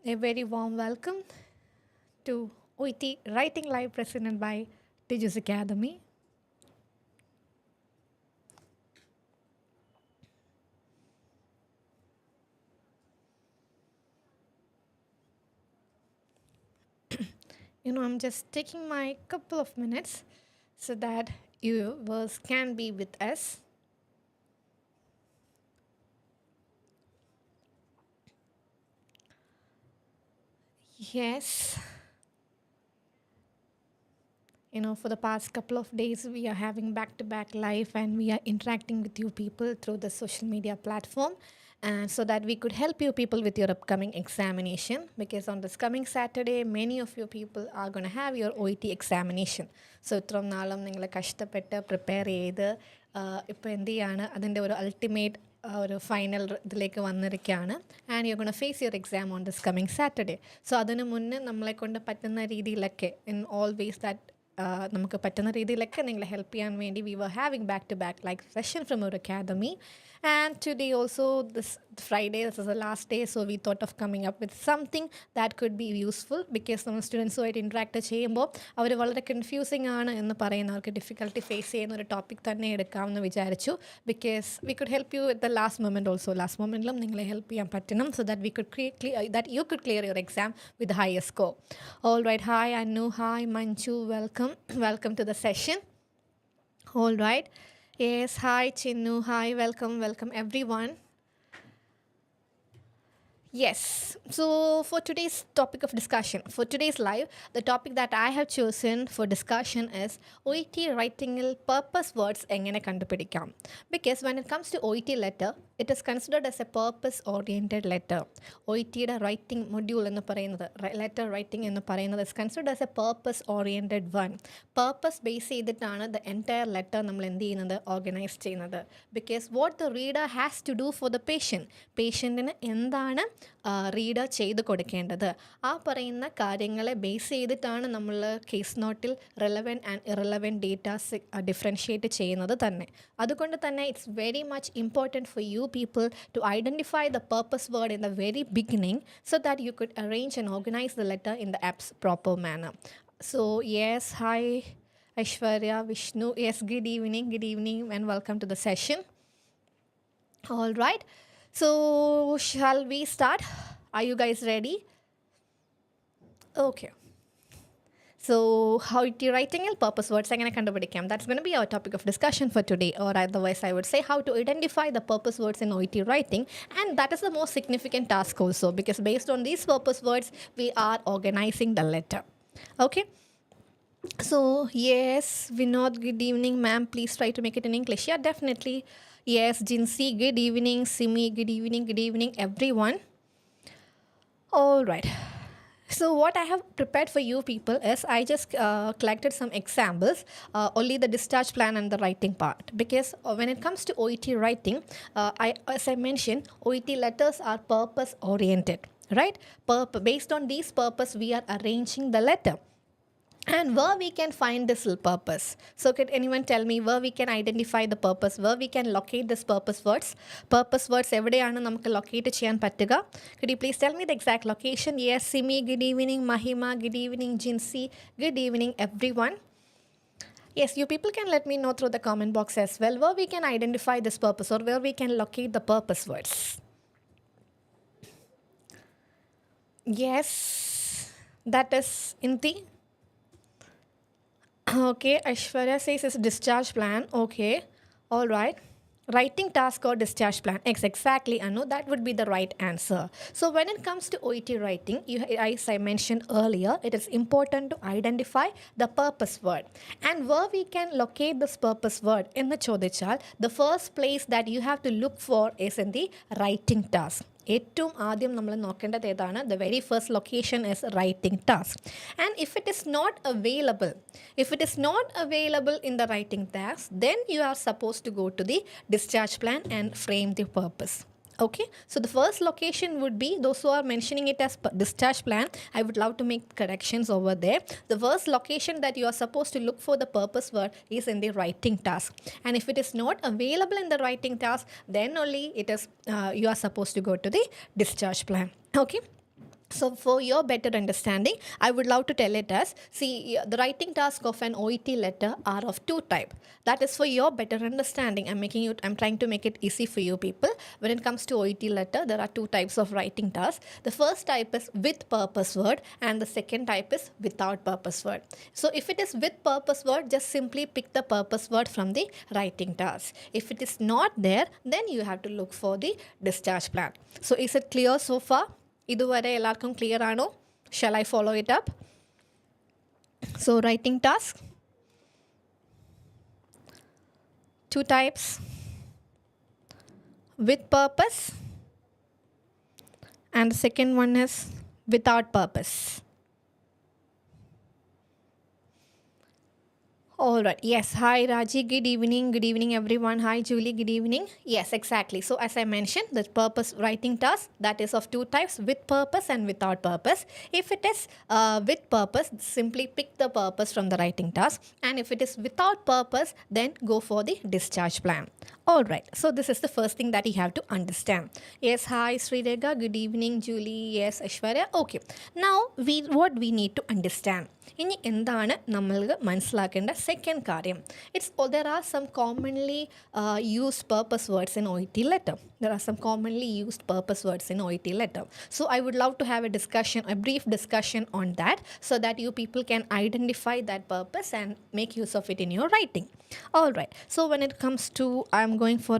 A very warm welcome to OET Writing Live presented by Tiju's Academy. I'm just taking my couple of minutes so that you can be with us. Yes. For the past couple of days, we are having back to back live and we are interacting with you people through the social media platform. And so that we could help you people with your upcoming examination, because on this coming Saturday, many of you people are going to have your OET examination. So, ഇത്രയും നാളും നിങ്ങൾ കഷ്ടപ്പെട്ട് prepare ചെയ്ത് ഇപ്പോൾ എന്ത് ചെയ്യാണ് അതിൻ്റെ ഒരു അൾട്ടിമേറ്റ് ഒരു ഫൈനൽ ഇതിലേക്ക് വന്നിരിക്കുകയാണ്. And you gonna face your exam on this coming Saturday. So അതിന് മുന്നേ നമ്മളെ കൊണ്ട് പറ്റുന്ന രീതിയിലൊക്കെ ഇൻ ഓൾ വേസ് ദാറ്റ് നമുക്ക് പറ്റുന്ന രീതിയിലൊക്കെ നിങ്ങളെ ഹെൽപ്പ് ചെയ്യാൻ വേണ്ടി we were having back to back like session from our academy. And today also this Friday, this is the last day, so we thought of coming up with something that could be useful, because നമ്മൾ സ്റ്റുഡൻസുമായിട്ട് interact ചെയ്യുമ്പോൾ അവർ വളരെ confusing ആണ് എന്ന് പറയുന്നവർക്ക് difficulty face ചെയ്യുന്ന ഒരു topic തന്നെ എടുക്കാമെന്ന് വിചാരിച്ചു. Because we could help you with the last moment also. Last മൊമെൻറ്റിലും നിങ്ങളെ ഹെൽപ്പ് ചെയ്യാൻ പറ്റണം, so that we could that you could clear your exam with higher score. All right, hi Annu, hi Manju, welcome to the session. All right. Yes, hi Chinnu, hi, welcome everyone. Yes, so for today's topic of discussion, for today's live, the topic that I have chosen for discussion is OET writing purpose words engane kandupidikam. Because when it comes to OET letter, it is considered as a purpose oriented letter. OET യുടെ writing module എന്ന് പറയുന്നത്, letter writing എന്ന് പറയുന്നത് is considered as a purpose oriented one. Purpose base ചെയ്തിട്ടാണ് the entire letter നമ്മൾ എന്ത് ചെയ്യുന്നത്, organise ചെയ്യുന്നത്. Because what the reader has to do for the patient, പേഷ്യൻറ്റിന് എന്താണ് റീഡർ ചെയ്ത് കൊടുക്കേണ്ടത്, ആ പറയുന്ന കാര്യങ്ങളെ ബേസ് ചെയ്തിട്ടാണ് നമ്മൾ കേസ് നോട്ടിൽ relevant and irrelevant datas differentiate ചെയ്യുന്നത് തന്നെ. അതുകൊണ്ട് തന്നെ it's very much important for you people to identify the purpose word in the very beginning, so that you could arrange and organize the letter in the app's proper manner. So yes, hi Aishwarya, Vishnu, yes, good evening and welcome to the session. All right, so shall we start? Are you guys ready? Okay. So how OET writing purpose words എങ്ങനെ കണ്ടുപിടിക്കാം, that's going to be our topic of discussion for today, or otherwise I would say how to identify the purpose words in OET writing. And that is the most significant task also, because based on these purpose words we are organizing the letter. Okay, so yes, Vinod, good evening ma'am, please try to make it in English. Yeah, definitely. Yes, Jinsi, good evening. Simi, good evening everyone. All right. So what I have prepared for you people is I just collected some examples, only the discharge plan and the writing part. Because when it comes to OET writing, as I mentioned, OET letters are purpose oriented, right? Based on these purpose, we are arranging the letter. And where we can find this purpose? So could anyone tell me where we can identify the purpose, where we can locate this purpose words? Purpose words എവിടെയാണ് നമുക്ക് locate ചെയ്യാൻ പറ്റുക? Could you please tell me the exact location? Yes, Simi, good evening. Mahima, good evening. Jinsi, good evening everyone. Yes, you people can let me know through the comment box as well where we can identify this purpose, or where we can locate the purpose words. Yes, that is Inti. Okay, Aishwarya says it's discharge plan. Okay, all right. Writing task or discharge plan. Exactly, Anu. That would be the right answer. So when it comes to OET writing, as I mentioned earlier, it is important to identify the purpose word. And where we can locate this purpose word in the Chodichal, the first place that you have to look for is in the writing task. ഏറ്റവും ആദ്യം നമ്മൾ നോക്കേണ്ടത് ഏതാണ്? The very first location is writing task. And if it is not available in the writing task, then you are supposed to go to the discharge plan and frame the purpose. Okay, so the first location would be, those who are mentioning it as discharge plan, I would love to make corrections over there. The first location that you are supposed to look for the purpose word is in the writing task. And if it is not available in the writing task, then only it is you are supposed to go to the discharge plan. Okay, So for your better understanding, I would love to tell it as, see, the writing task of an OET letter are of two type. That is for your better understanding. I'm trying to make it easy for you people. When it comes to OET letter, there are two types of writing tasks. The first type is with purpose word and the second type is without purpose word. So if it is with purpose word, just simply pick the purpose word from the writing task. If it is not there, then you have to look for the discharge plan. So is it clear so far? ഇതുവരെ എല്ലാവർക്കും clear ആണോ? Shall I follow it up? So writing task, two types, with purpose and the second one is without purpose. All right. Yes. Hi, Raji. Good evening. Good evening, everyone. Hi, Julie. Good evening. Yes, exactly. So as I mentioned, the purpose writing task, that is of two types, with purpose and without purpose. If it is with purpose, simply pick the purpose from the writing task. And if it is without purpose, then go for the discharge plan. All right. So this is the first thing that you have to understand. Yes. Hi, Sridega. Good evening, Julie. Yes, Aishwarya. Okay. Now, what we need to understand. ഇനി എന്താണ് നമ്മൾക്ക് മനസ്സിലാക്കേണ്ട second കാര്യം? There are some commonly used purpose words in OET letter. There are some commonly used purpose words in OET letter. So I would love to have a brief discussion on that so that you people can identify that purpose and make use of it in your writing. All right. So when it comes to, I'm going for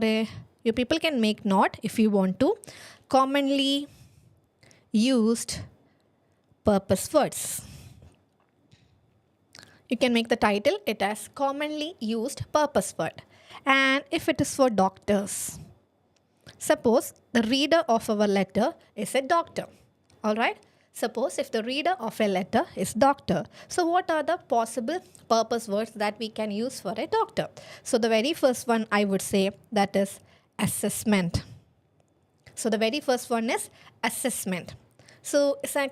you people can make note if you want to. Commonly used purpose words. You can make the title it as commonly used purpose word. And if it is for doctors, suppose the reader of our letter is a doctor. All right. Suppose if the reader of a letter is doctor. So what are the possible purpose words that we can use for a doctor? So the very first one I would say that is assessment. So the very first one is assessment. So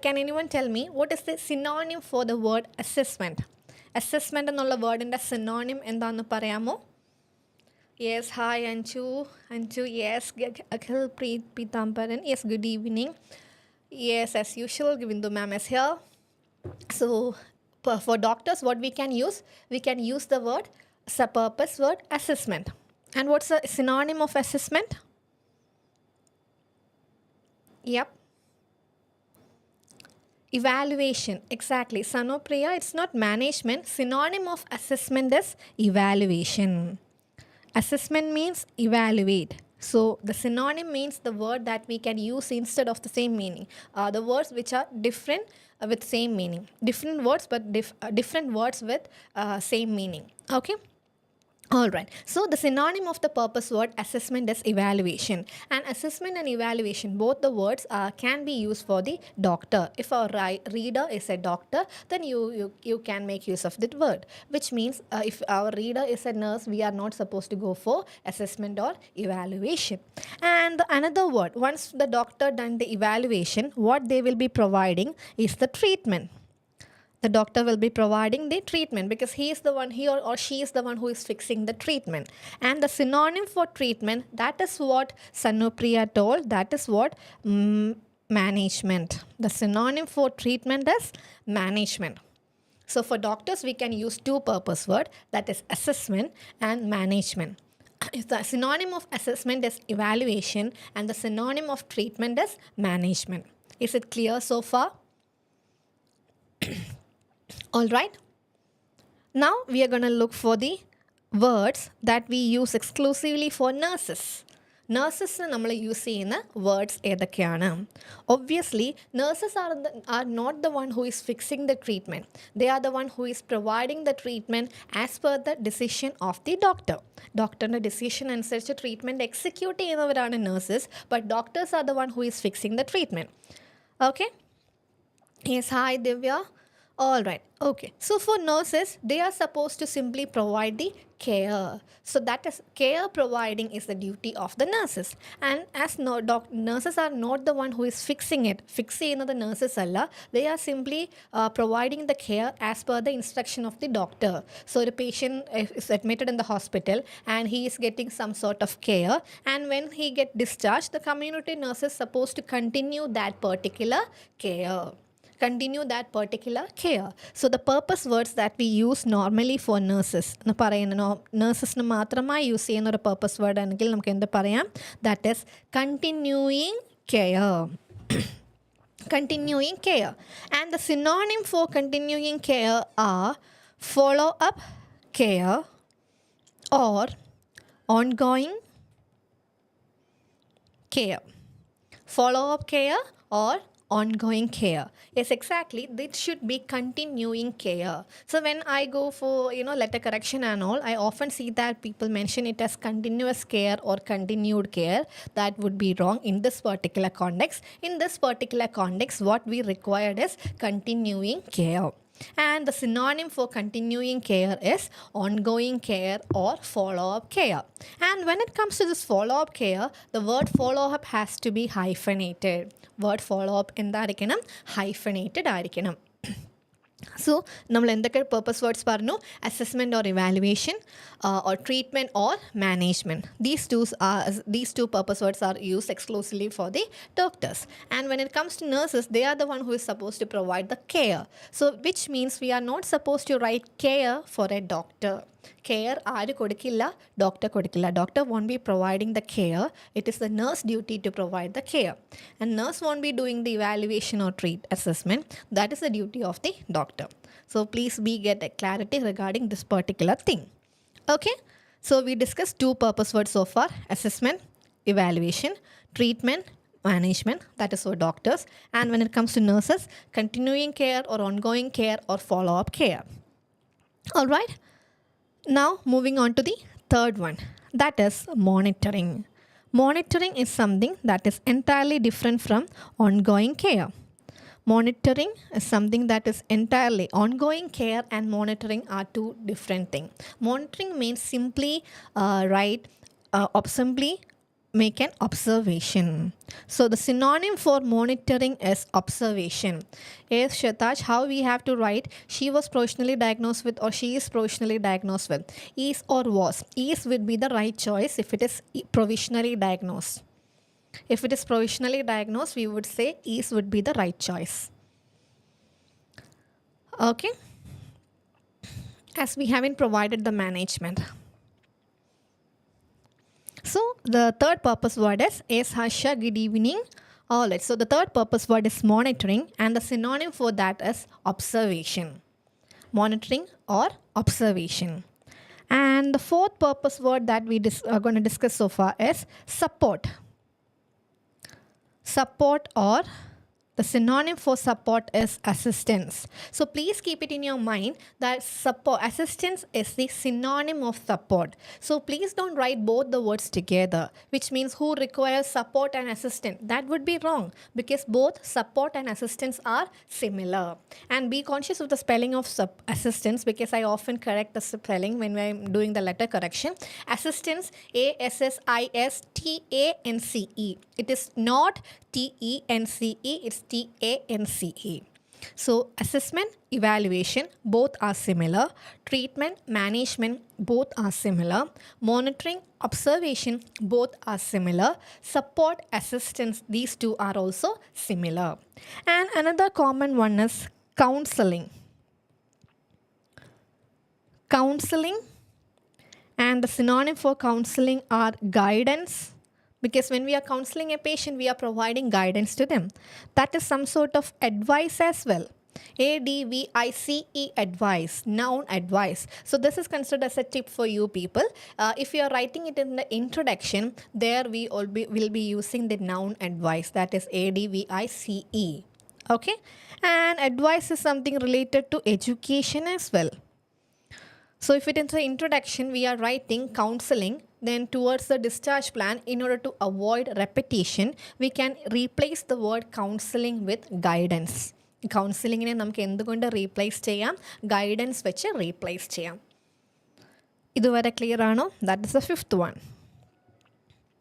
can anyone tell me what is the synonym for the word assessment? Assessment എന്നുള്ള വേർഡിൻ്റെ synonym എന്താണെന്ന് പറയാമോ? Yes, hi Anju. Yes, Akhil Peethambaran. Yes, good evening. Yes, as usual, Govindu ma'am is here. So for doctors, what we can use? We can use the word, purpose word, assessment. And what's the synonym of assessment? Yep. Evaluation. Exactly. Sanopriya, it's not management. Synonym of assessment is evaluation. Assessment means evaluate. So the synonym means the word that we can use instead of the same meaning. The words which are different with same meaning. Different words but different words with same meaning. Okay. All right. So the synonym of the purpose word assessment is evaluation. And assessment and evaluation, both the words can be used for the doctor. If our reader is a doctor, then you can make use of that word. Which means if our reader is a nurse, we are not supposed to go for assessment or evaluation. And another word, once the doctor done the evaluation, what they will be providing is the treatment. The doctor will be providing the treatment because he or she is the one who is fixing the treatment. And the synonym for treatment, that is what Sanupriya told, that is what management. The synonym for treatment is management. So for doctors, we can use two purpose word, that is assessment and management. The synonym of assessment is evaluation and the synonym of treatment is management. Is it clear so far? All right. Now we are going to look for the words that we use exclusively for nurses. Nurses നമ്മൾ use ചെയ്യുന്ന words ഏതൊക്കെയാണ്? Obviously, nurses are not the one who is fixing the treatment. They are the one who is providing the treatment as per the decision of the doctor. ഡോക്ടറിൻ്റെ decision അനുസരിച്ച് treatment execute ചെയ്യുന്നവരാണ് nurses, but doctors are the one who is fixing the treatment. Okay? Yes, hi Divya. All right. Okay. So for nurses, they are supposed to simply provide the care. So that is care providing is the duty of the nurses. And as nurses are not the one who is fixing it. Fixing the nurses alla. They are simply providing the care as per the instruction of the doctor. So the patient is admitted in the hospital and he is getting some sort of care. And when he get discharged, the community nurse is supposed to continue that particular care. Continue that particular care. So the purpose words that we use normally for nurses എന്ന് പറയുന്ന നഴ്സസിന് മാത്രമായി use ചെയ്യുന്ന ഒരു purpose word ആണെങ്കിൽ നമുക്ക് എന്ത് പറയാം? That is continuing care. Continuing care. And the synonym for continuing care are follow up care or ongoing care. Follow up care or ongoing care. Yes, exactly. This should be continuing care. So when I go for letter correction and all, I often see that people mention it as continuous care or continued care. That would be wrong in this particular context. In this particular context, what we required is continuing care. And the synonym for continuing care is ongoing care or follow-up care. And when it comes to this follow-up care, the word follow-up has to be hyphenated. Word follow-up എന്തായിരിക്കണം? Hyphenated ആയിരിക്കണം. So, നമ്മൾ എന്തൊക്കെ purpose words പറഞ്ഞു? Assessment or evaluation, or treatment or management. These two purpose words are used exclusively for the doctors. And when it comes to nurses, they are the one who is supposed to provide the care. So, which means we are not supposed to write care for a doctor. Care ആര് കൊടുക്കില്ല? Doctor കൊടുക്കില്ല. Doctor won't be providing the care. It is the nurse duty to provide the care. And nurse won't be doing the evaluation or assessment. That is the duty of the doctor. So please get a clarity regarding this particular thing. Okay. So we discussed two purpose words so far. Assessment, evaluation, treatment, management. That is for doctors. And when it comes to nurses, continuing care or ongoing care or follow-up care. All right. Now moving on to the third one, that is monitoring. Monitoring is something that is entirely different from ongoing care. Monitoring is something that is entirely ongoing care, and monitoring are two different things. Monitoring means simply simply make an observation. So the synonym for monitoring is observation. Yes, Shataj, how we have to write? She was provisionally diagnosed with, or she is provisionally diagnosed with. Is or was. Is would be the right choice if it is provisionally diagnosed. If it is provisionally diagnosed, we would say is would be the right choice. Okay. As we haven't provided the management. So the third purpose word is, yes, Harsha, good evening. All right. So the third purpose word is monitoring, and the synonym for that is observation. Monitoring or observation. And the fourth purpose word that we are going to discuss so far is support. Support, or the synonym for support is assistance. So please keep it in your mind that assistance is the synonym of support. So please don't write both the words together, which means who requires support and assistance. That would be wrong, because both support and assistance are similar. And be conscious of the spelling of assistance, because I often correct the spelling when I'm doing the letter correction. Assistance, ASSISTANCE. It is not TENCE, it's TANCE. So assessment, evaluation, both are similar. Treatment, management, both are similar. Monitoring, observation, both are similar. Support, assistance, these two are also similar. And another common one is counseling. Counseling, and the synonym for counseling are guidance. Because when we are counseling a patient, we are providing guidance to them. That is some sort of advice as well. ADVICE, advice, noun advice. So this is considered as a tip for you people. If you are writing it in the introduction, there we will be using the noun advice, that is ADVICE. Okay. And advice is something related to education as well. So if it is the introduction, we are writing counseling, then towards the discharge plan, in order to avoid repetition, we can replace the word counseling with guidance. കൗൺസിലിങ്ങിനെ നമുക്ക് എന്തുകൊണ്ട് replace ചെയ്യാം? Guidance വെച്ച് replace ചെയ്യാം. ഇതുവരെ clear ആണോ? That is the fifth one.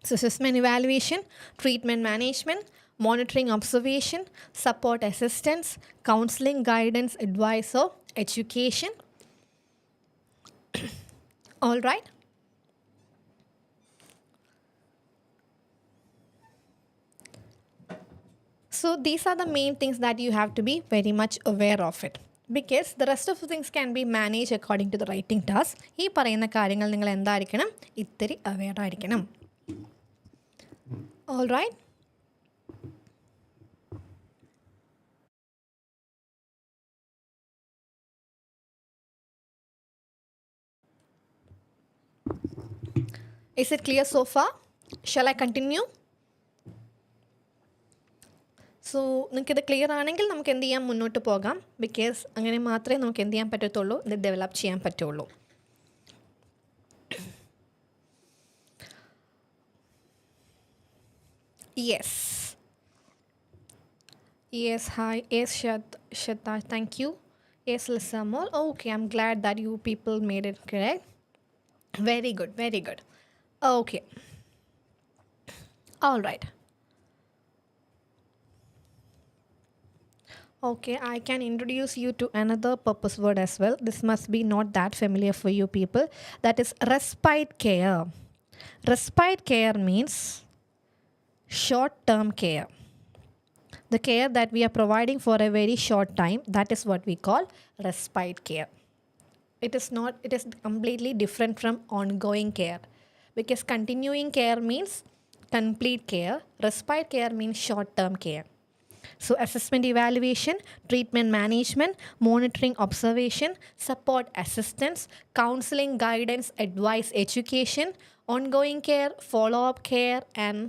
So assessment evaluation, treatment management, monitoring observation, support assistance, counseling guidance, advice or education. All right. So these are the main things that you have to be very much aware of it. Because the rest of the things can be managed according to the writing task. ഈ പറയുന്ന കാര്യങ്ങൾ നിങ്ങൾ എന്തായിരിക്കണം? ഇത്തിരി aware ആയിരിക്കണം. All right. Is it clear so far? Shall I continue? So നിങ്ങൾക്കിത് clear ആണെങ്കിൽ നമുക്ക് എന്ത് ചെയ്യാം? മുന്നോട്ട് പോകാം. ബിക്കോസ് അങ്ങനെ മാത്രമേ നമുക്ക് എന്ത് ചെയ്യാൻ പറ്റത്തുള്ളൂ? ഇത് ഡെവലപ്പ് ചെയ്യാൻ പറ്റുള്ളൂ. Yes. Yes, hi. Yes, Shata, thank you. Yes, Lisamol. Okay, I'm glad that you people made it correct. Very good, very good. Okay. All right. Okay, I can introduce you to another purpose word as well. This must be not that familiar for you people. That is respite care. Respite care means short-term care. The care that we are providing for a very short time, that is what we call respite care. It is completely different from ongoing care. Because continuing care means complete care. Respite care means short-term care. So assessment evaluation, treatment management, monitoring observation, support assistance, counseling guidance, advice education, ongoing care, follow-up care and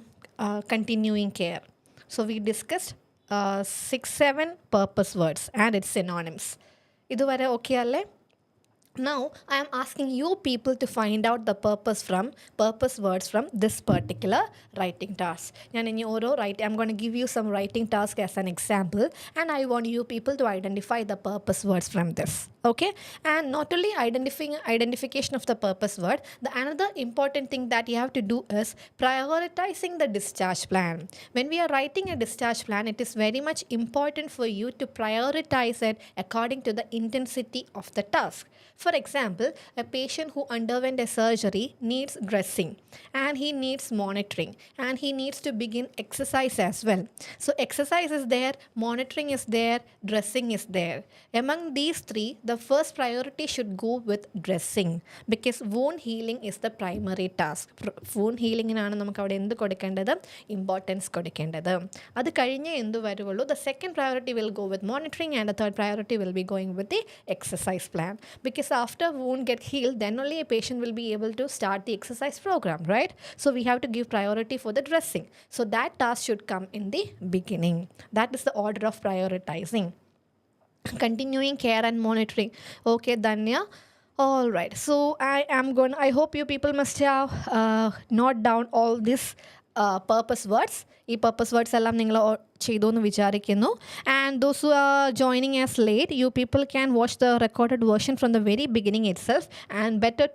continuing care. So we discussed 6-7 purpose words and its synonyms. Iduvare okay alle? Now I am asking you people to find out the purpose words from this particular writing task. I'm going to give you some writing task as an example and I want you people to identify the purpose words from this. Okay? And not only identification of the purpose word, the another important thing that you have to do is prioritizing the discharge plan. When we are writing a discharge plan, it is very much important for you to prioritize it according to the intensity of the task. For example, a patient who underwent a surgery needs dressing and he needs monitoring and he needs to begin exercise as well. So exercise is there, monitoring is there, dressing is there. Among these three, the first priority should go with dressing because wound healing is the primary task. Wound healing is importance. Adu kazhinje endu varuvullu. The second priority will go with monitoring and the third priority will be going with the exercise plan. Because after wound get healed, then only a patient will be able to start the exercise program, right? So we have to give priority for the dressing. So that task should come in the beginning. That is the order of prioritizing. Continuing care and monitoring. Okay, Danya. All right. So I hope you people must have note down all these purpose words. ഈ purpose words എല്ലാം നിങ്ങൾ ചെയ്തു എന്ന് വിചാരിക്കുന്നു. And those who are joining us late, you people can watch the recorded version from the very beginning itself and better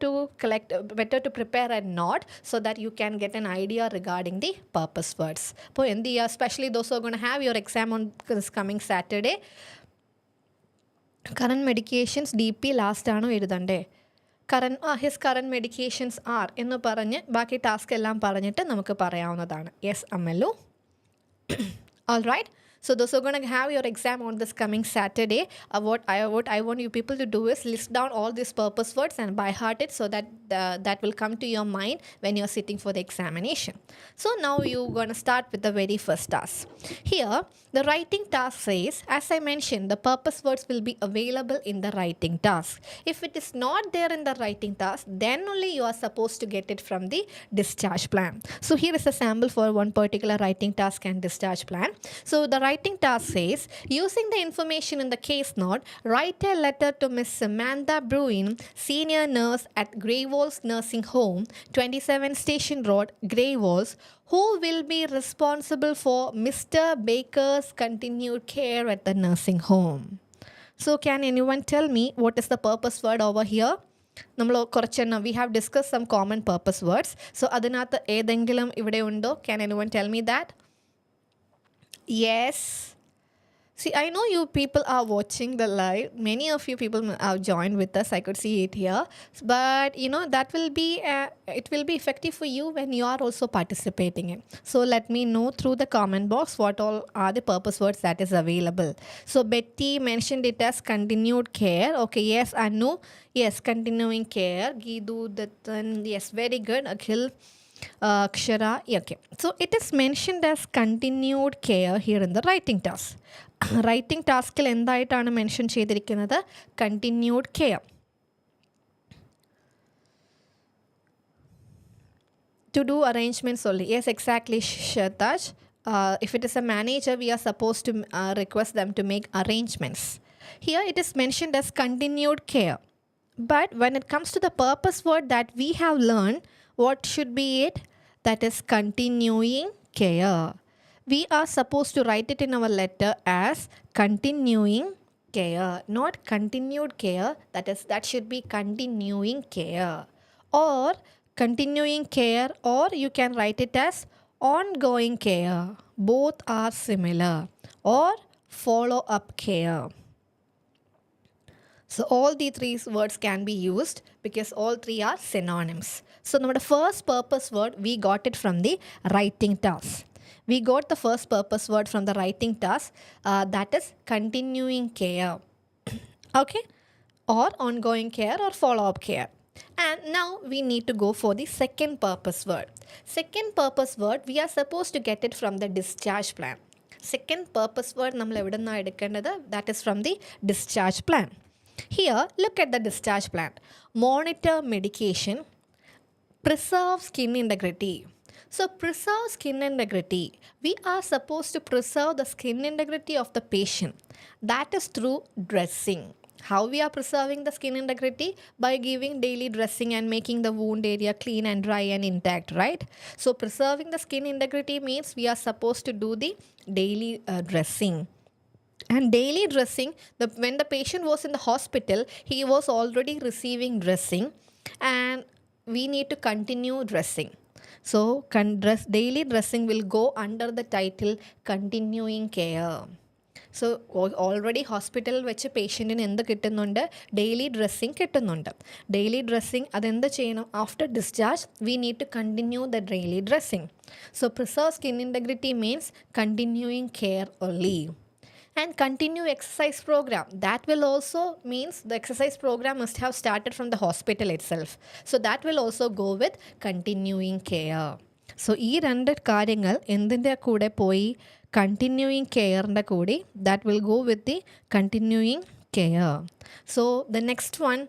to prepare a note so that you can get an idea regarding the purpose words. അപ്പോൾ എന്ത് ചെയ്യുക, especially those who are going to have your exam on this coming Saturday. Current medications DP last ആണോ എഴുതണ്ടേ? His current medications are എന്ന് പറഞ്ഞ് ബാക്കി task എല്ലാം പറഞ്ഞിട്ട് നമുക്ക് പറയാവുന്നതാണ്. Yes അമ്മലു. All right. So those who are going to have your exam on this coming Saturday, what I want you people to do is list down all these purpose words and by heart it so that that will come to your mind when you're sitting for the examination. So now you're going to start with the very first task. Here, the writing task says, as I mentioned, the purpose words will be available in the writing task. If it is not there in the writing task, then only you are supposed to get it from the discharge plan. So here is a sample for one particular writing task and discharge plan. So the writing task says, using the information in the case note, write a letter to Miss Samantha Bruin, senior nurse at Grey Walls Nursing Home, 27 Station Road, Grey Walls, who will be responsible for Mr. Baker's continued care at the nursing home. So can anyone tell me what is the purpose word over here? We have discussed some common purpose words. So അതിനകത്ത് ഏതെങ്കിലും ഇവിടെ ഉണ്ടോ? Can anyone tell me that? Yes. See, I know you people are watching the live. Many of you people have joined with us. I could see it here. But, that will be, it will be effective for you when you are also participating in. So let me know through the comment box what all are the purpose words that is available. So Betty mentioned it as continued care. Okay, yes, Anu. Yes, continuing care. Gidu, Datan. Yes, very good. Akhil. Akshara. Okay. So it is mentioned as continued care here in the writing task. Writing taskil എന്തായിട്ടാണ് mention ചെയ്തിരിക്കുന്നത്? Continued care. To do arrangements only. Yes, exactly, Shataj. If it is a manager, we are supposed to request them to make arrangements. Here it is mentioned as continued care. But when it comes to the purpose word that we have learned, what should be it? That is continuing care. We are supposed to write it in our letter as continuing care, not continued care. That should be continuing care, or continuing care, or you can write it as ongoing care. Both are similar, or follow up care. So all the three words can be used because all three are synonyms. So the first purpose word, we got it from the writing task. We got the first purpose word from the writing task, that is continuing care. Okay? Or ongoing care or follow-up care. And now we need to go for the second purpose word. Second purpose word, we are supposed to get it from the discharge plan. Second purpose word, that is from the discharge plan. Here, look at the discharge plan. Monitor medication, preserve skin integrity. So preserve skin integrity. We are supposed to preserve the skin integrity of the patient. That is through dressing. How we are preserving the skin integrity? By giving daily dressing and making the wound area clean and dry and intact, right? So preserving the skin integrity means we are supposed to do the daily dressing. And daily dressing, when the patient was in the hospital, he was already receiving dressing and we need to continue dressing. So daily dressing will go under the title continuing care. So already hospital വെച്ച് പേഷ്യൻറ്റിന് എന്ത് കിട്ടുന്നുണ്ട്? Daily dressing കിട്ടുന്നുണ്ട്. Daily dressing അതെന്ത് ചെയ്യണം? After discharge we need to continue the daily dressing. So preserve skin integrity means continuing care only. And continue exercise program, that will also means the exercise program must have started from the hospital itself. So that will also go with continuing care. So ഈ രണ്ട് കാര്യങ്ങൾ എന്തിൻ്റെ കൂടെ പോയി? Continuing careൻ്റെ കൂടി, that will go with the continuing care. So the next one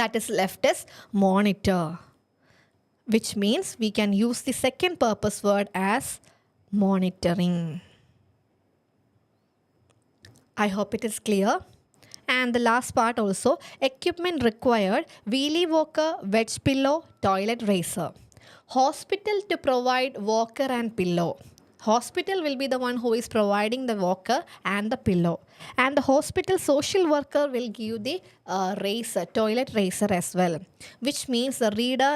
that is left is monitor, which means we can use the second purpose word as monitoring. I hope it is clear. And the last part also, equipment required: wheelie walker, wedge pillow, toilet racer. Hospital to provide walker and pillow. Hospital will be the one who is providing the walker and the pillow. And the hospital social worker will give the racer, toilet racer as well. Which means the reader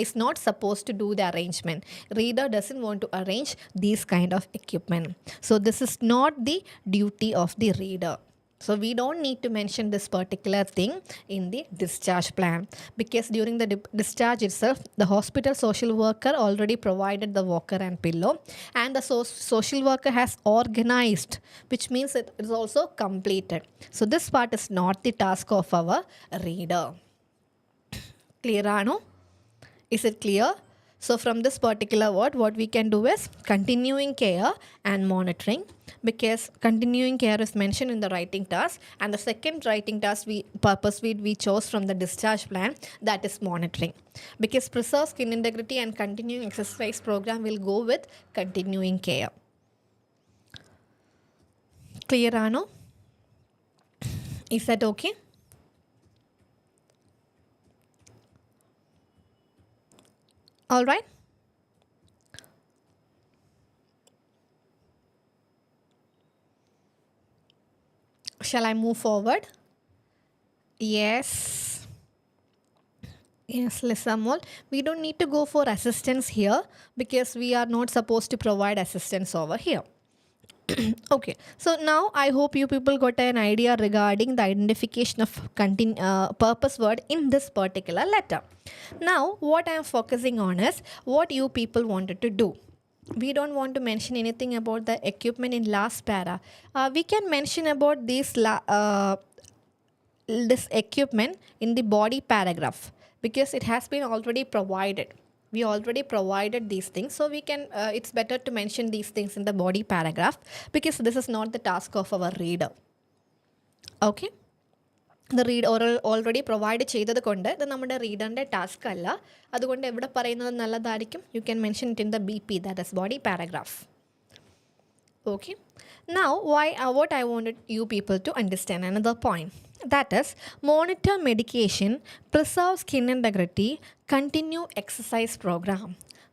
is not supposed to do the arrangement. Reader doesn't want to arrange these kind of equipment. So this is not the duty of the reader. So we don't need to mention this particular thing in the discharge plan, because during the discharge itself, the hospital social worker already provided the walker and pillow, and the social worker has organized, which means it is also completed. So this part is not the task of our reader. Clear, Anu? Is it clear? So from this particular word, what we can do is continuing care and monitoring, because continuing care is mentioned in the writing task, and the second writing task we chose from the discharge plan, that is monitoring, because preserve skin integrity and continuing exercise program will go with continuing care. Clear ano? Is that okay? All right. Shall I move forward? Yes. Yes, Lisamol. We don't need to go for assistance here because we are not supposed to provide assistance over here. Okay, so now I hope you people got an idea regarding the identification of purpose word in this particular letter. Now, what I am focusing on is what you people wanted to do. We don't want to mention anything about the equipment in last para. We can mention about this equipment in the body paragraph because it has been already provided. We already provided these things, so we can it's better to mention these things in the body paragraph because this is not the task of our reader. Okay, the reader already provided ചെയ്തത് കൊണ്ട് ഇത് നമ്മുടെ റീഡറിൻ്റെ task അല്ല. അതുകൊണ്ട് എവിടെ പറയുന്നത് നല്ലതായിരിക്കും, you can mention it in the BP, that is body paragraph. Okay, now what I wanted you people to understand another point, that is monitor medication, preserve skin integrity, continue exercise program.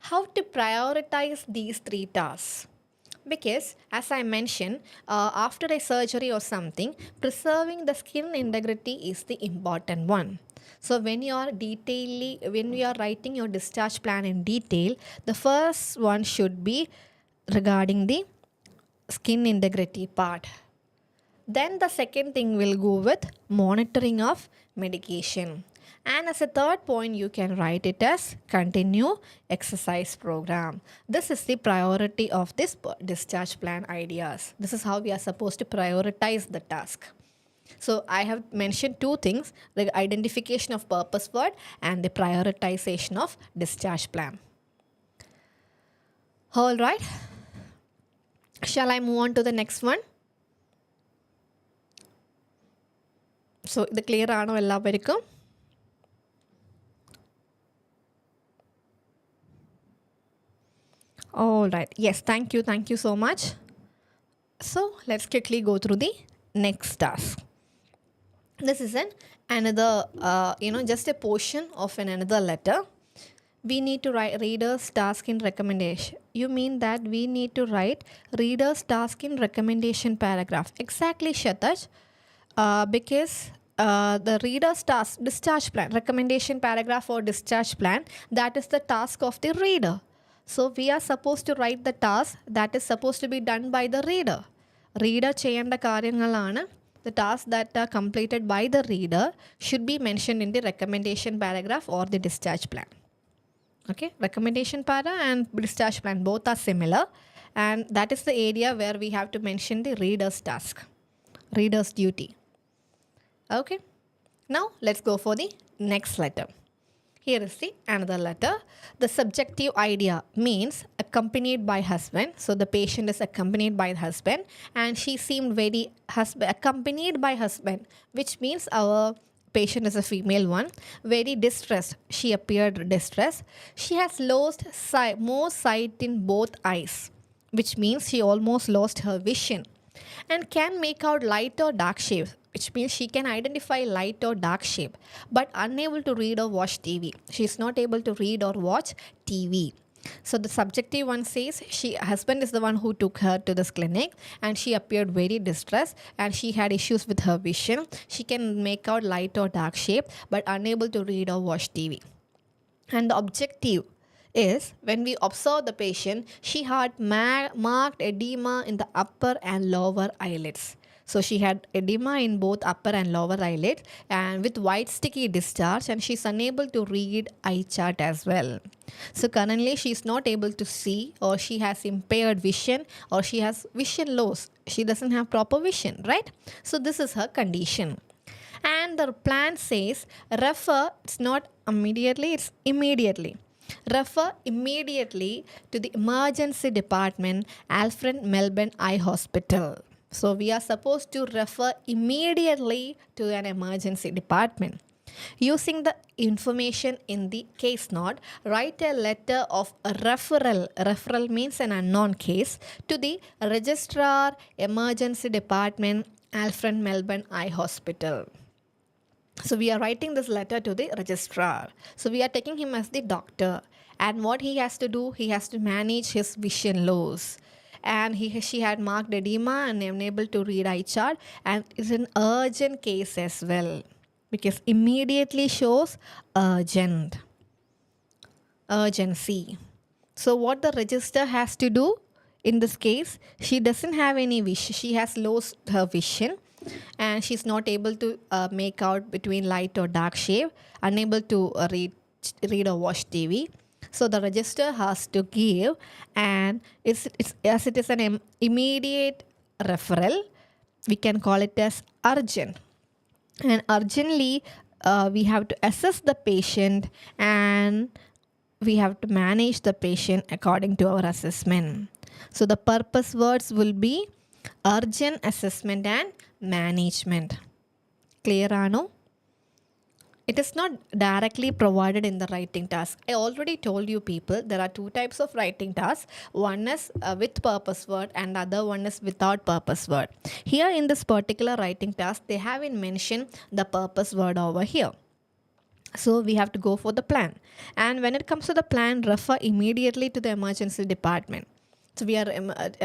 How to prioritize these three tasks? Because as I mentioned, after a surgery or something, preserving the skin integrity is the important one. So when you are writing your discharge plan in detail, the first one should be regarding the skin integrity part. Then the second thing will go with monitoring of medication. And as a third point, you can write it as continue exercise program. This is the priority of this discharge plan ideas. This is how we are supposed to prioritize the task. So I have mentioned two things, the identification of purpose word and the prioritization of discharge plan. All right. Shall I move on to the next one? So ഇത് clear ആണോ എല്ലാവർക്കും? All right. Yes, thank you so much. So let's quickly go through the next task. This is another just a portion of another letter. We need to write reader's task in recommendation. You mean that we need to write reader's task in recommendation paragraph? Exactly, Shatash. Because the reader's task, discharge plan, recommendation paragraph or discharge plan, that is the task of the reader. So we are supposed to write the task that is supposed to be done by the reader. Reader ചെയ്യേണ്ട കാര്യങ്ങളാണ്. The tasks that are completed by the reader should be mentioned in the recommendation paragraph or the discharge plan. Okay, recommendation para and discharge plan both are similar, and that is the area where we have to mention the reader's task, reader's duty. Okay, now let's go for the next letter. Here is the another letter. The subjective idea means accompanied by husband. So the patient is accompanied by the husband, and she seemed very accompanied by husband, which means our patient is a female one, very distressed. She appeared distressed. She has lost more sight in both eyes, which means she almost lost her vision, and can make out light or dark shapes, which means she can identify light or dark shape, but unable to read or watch TV. She is not able to read or watch TV. So the subjective one says husband is the one who took her to this clinic, and she appeared very distressed, and she had issues with her vision. She can make out light or dark shape, but unable to read or watch TV. And the objective is when we observe the patient, she had marked edema in the upper and lower eyelids. So she had edema in both upper and lower eyelids and with white sticky discharge, and she's unable to read eye chart as well. So currently she is not able to see, or she has impaired vision, or she has vision loss. She doesn't have proper vision, right? So this is her condition. And the plan says refer, it's not immediately, it's immediately. Refer immediately to the emergency department, Alfred Melbourne Eye Hospital. So we are supposed to refer immediately to an emergency department. Using the information in the case note, write a letter of referral. Referral means an unknown case to the registrar, emergency department, Alfred Melbourne Eye Hospital. So we are writing this letter to the registrar. So we are taking him as the doctor. And what he has to do, he has to manage his vision loss. And she had marked edema and unable to read eye chart. And it's an urgent case as well. Because immediately shows urgency. So what the register has to do in this case, she doesn't have any vision. She has lost her vision and she's not able to make out between light or dark shade, unable to read or watch TV. So the register has to give, and it's as it is an immediate referral, we can call it as urgent. And urgently, we have to assess the patient and we have to manage the patient according to our assessment. So the purpose words will be urgent, assessment and management. Clear, Anu? It is not directly provided in the writing task. I already told you people there are two types of writing tasks. One is with purpose word and the other one is without purpose word. Here in this particular writing task, they haven't mentioned the purpose word over here. So we have to go for the plan. And when it comes to the plan, refer immediately to the emergency department. So we are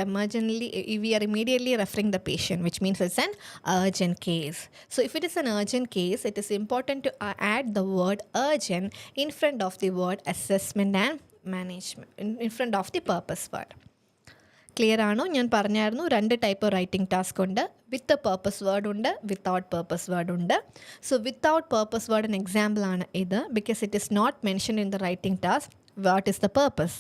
immediately referring the patient, which means it's an urgent case. So if it is an urgent case, it is important to add the word urgent in front of the word assessment and management, in front of the purpose word. Clear ആണോ? ഞാൻ പറഞ്ഞായിരുന്നു രണ്ട് type writing task ഉണ്ട്. With purpose word ഉണ്ട്, without purpose word ഉണ്ട്. So without purpose word example ആണ് ഇത്, because it is not mention in the writing task what is the purpose.